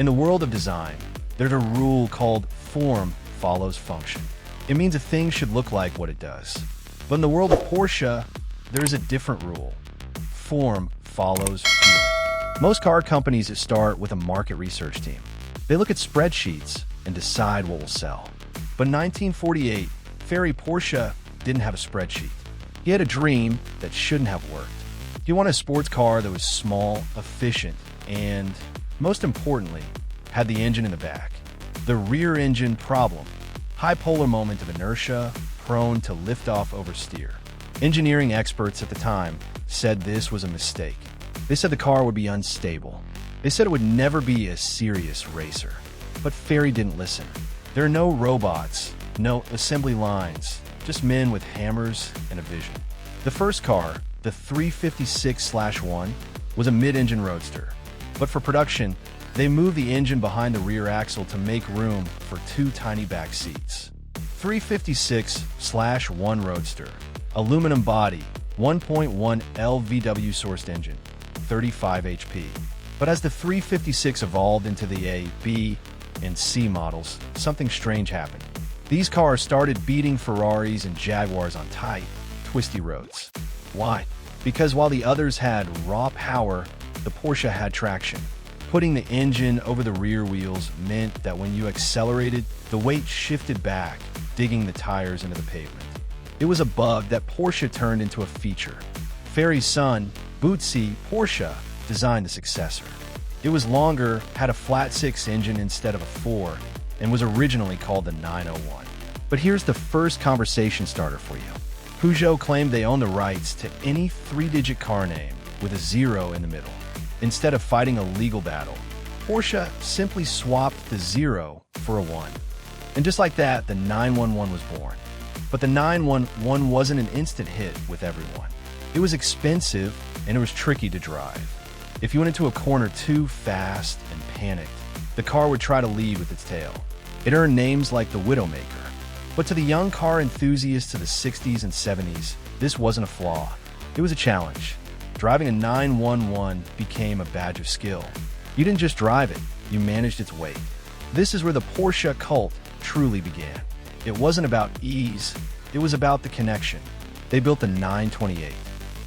In the world of design, there's a rule called form follows function. It means a thing should look like what it does. But in the world of Porsche, there's a different rule. Form follows feeling. Most car companies start with a market research team. They look at spreadsheets and decide what will sell. But in 1948, Ferry Porsche didn't have a spreadsheet. He had a dream that shouldn't have worked. He wanted a sports car that was small, efficient, and, most importantly, had the engine in the back. The rear engine problem. High polar moment of inertia, prone to lift-off oversteer. Engineering experts at the time said this was a mistake. They said the car would be unstable. They said it would never be a serious racer. But Ferry didn't listen. There are no robots, no assembly lines, just men with hammers and a vision. The first car, the 356/1, was a mid-engine roadster. But for production, they moved the engine behind the rear axle to make room for two tiny back seats. 356/1 Roadster, aluminum body, 1.1 LVW sourced engine, 35 HP. But as the 356 evolved into the A, B, and C models, something strange happened. These cars started beating Ferraris and Jaguars on tight, twisty roads. Why? Because while the others had raw power, the Porsche had traction. Putting the engine over the rear wheels meant that when you accelerated, the weight shifted back, digging the tires into the pavement. It was a bug that Porsche turned into a feature. Ferry's son, Bootsy Porsche, designed the successor. It was longer, had a flat 6 engine instead of a 4, and was originally called the 901. But here's the first conversation starter for you. Peugeot claimed they own the rights to any 3-digit car name with a 0 in the middle. Instead of fighting a legal battle, Porsche simply swapped the 0 for a 1. And just like that, the 911 was born. But the 911 wasn't an instant hit with everyone. It was expensive, and it was tricky to drive. If you went into a corner too fast and panicked, the car would try to lead with its tail. It earned names like the Widowmaker. But to the young car enthusiasts of the 60s and 70s, this wasn't a flaw. It was a challenge. Driving a 911 became a badge of skill. You didn't just drive it, you managed its weight. This is where the Porsche cult truly began. It wasn't about ease, it was about the connection. They built the 928.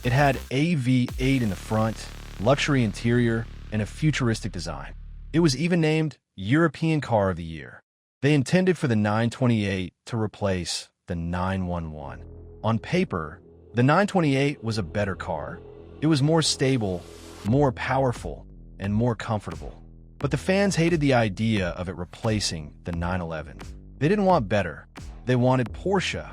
It had a V8 in the front, luxury interior, and a futuristic design. It was even named European Car of the Year. They intended for the 928 to replace the 911. On paper, the 928 was a better car. It was more stable, more powerful, and more comfortable. But the fans hated the idea of it replacing the 911. They didn't want better. They wanted Porsche.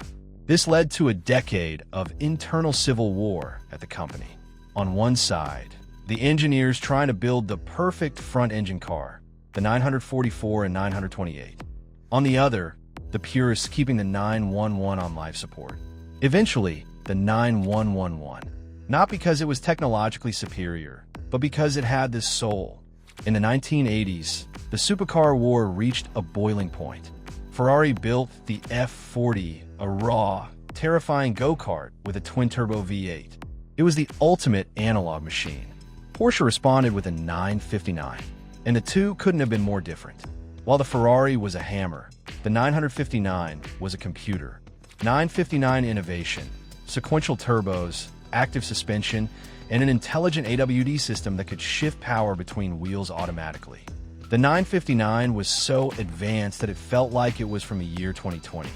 This led to a decade of internal civil war at the company. On one side, the engineers trying to build the perfect front-engine car, the 944 and 928. On the other, the purists keeping the 911 on life support. Eventually, the 9111. Not because it was technologically superior, but because it had this soul. In the 1980s, the supercar war reached a boiling point. Ferrari built the F40, a raw, terrifying go-kart with a twin-turbo V8. It was the ultimate analog machine. Porsche responded with a 959, and the two couldn't have been more different. While the Ferrari was a hammer, the 959 was a computer. 959 innovation, sequential turbos, active suspension, and an intelligent AWD system that could shift power between wheels automatically. The 959 was so advanced that it felt like it was from the year 2020.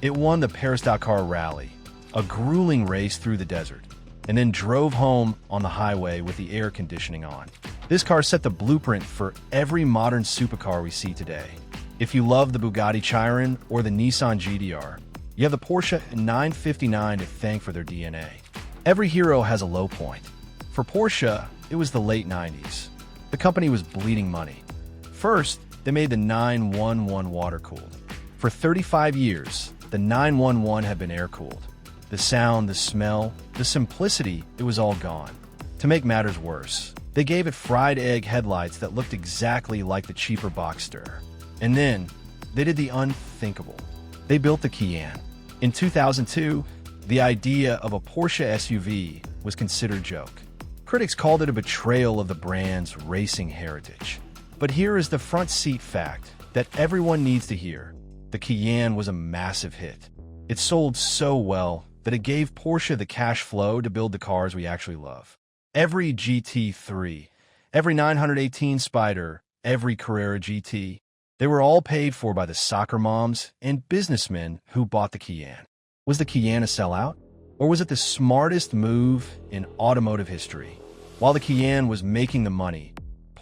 It won the Paris-Dakar Rally, a grueling race through the desert, and then drove home on the highway with the air conditioning on. This car set the blueprint for every modern supercar we see today. If you love the Bugatti Chiron or the Nissan GT-R, you have the Porsche 959 to thank for their DNA. Every hero has a low point. For Porsche, it was the late 90s. The company was bleeding money. First, they made the 911 water-cooled. For 35 years, the 911 had been air-cooled. The sound, the smell, the simplicity, it was all gone. To make matters worse, they gave it fried egg headlights that looked exactly like the cheaper Boxster. And then, they did the unthinkable. They built the Cayenne. In 2002, the idea of a Porsche SUV was considered a joke. Critics called it a betrayal of the brand's racing heritage. But here is the front seat fact that everyone needs to hear. The Cayenne was a massive hit. It sold so well that it gave Porsche the cash flow to build the cars we actually love. Every GT3, every 918 Spider, every Carrera GT, they were all paid for by the soccer moms and businessmen who bought the Cayenne. Was the Cayenne a sellout? Or was it the smartest move in automotive history? While the Cayenne was making the money,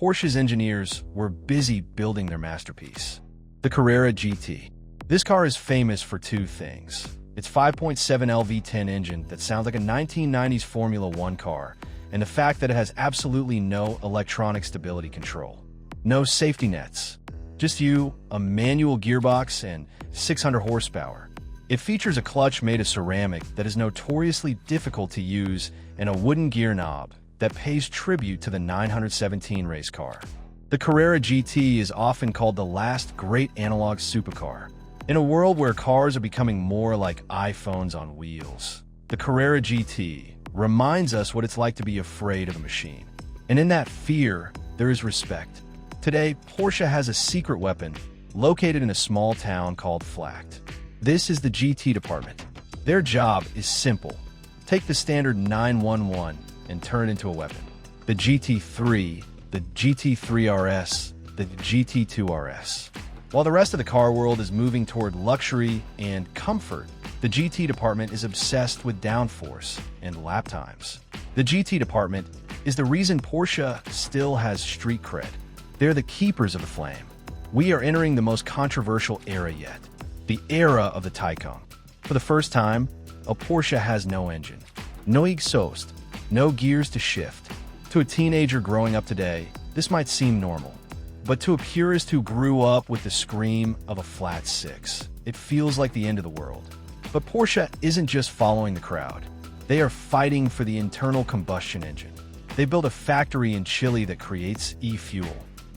Porsche's engineers were busy building their masterpiece, the Carrera GT. This car is famous for two things. Its 5.7L V10 engine that sounds like a 1990s Formula One car, and the fact that it has absolutely no electronic stability control. No safety nets. Just you, a manual gearbox, and 600 horsepower. It features a clutch made of ceramic that is notoriously difficult to use and a wooden gear knob that pays tribute to the 917 race car. The Carrera GT is often called the last great analog supercar. In a world where cars are becoming more like iPhones on wheels, the Carrera GT reminds us what it's like to be afraid of a machine. And in that fear, there is respect. Today, Porsche has a secret weapon located in a small town called Flacht. This is the GT department. Their job is simple. Take the standard 911 and turn it into a weapon. The GT3, the GT3 RS, the GT2 RS. While the rest of the car world is moving toward luxury and comfort, the GT department is obsessed with downforce and lap times. The GT department is the reason Porsche still has street cred. They're the keepers of the flame. We are entering the most controversial era yet, the era of the Taycan. For the first time, a Porsche has no engine, no exhaust, no gears to shift. To a teenager growing up today, this might seem normal. But to a purist who grew up with the scream of a flat six, it feels like the end of the world. But Porsche isn't just following the crowd. They are fighting for the internal combustion engine. They built a factory in Chile that creates e-fuel.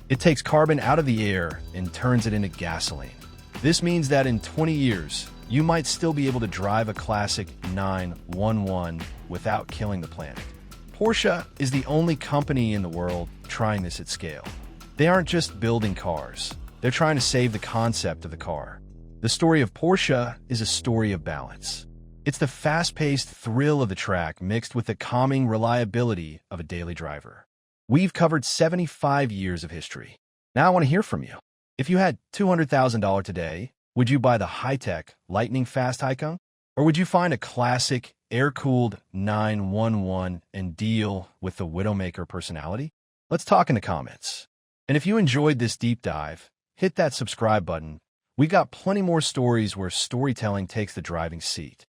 It takes carbon out of the air and turns it into gasoline. This means that in 20 years, you might still be able to drive a classic 911 without killing the planet. Porsche is the only company in the world trying this at scale. They aren't just building cars. They're trying to save the concept of the car. The story of Porsche is a story of balance. It's the fast-paced thrill of the track mixed with the calming reliability of a daily driver. We've covered 75 years of history. Now I want to hear from you. If you had $200,000 today, would you buy the high-tech, lightning-fast Taycan? Or would you find a classic, air-cooled 911 and deal with the Widowmaker personality? Let's talk in the comments. And if you enjoyed this deep dive, hit that subscribe button. We've got plenty more stories where storytelling takes the driving seat.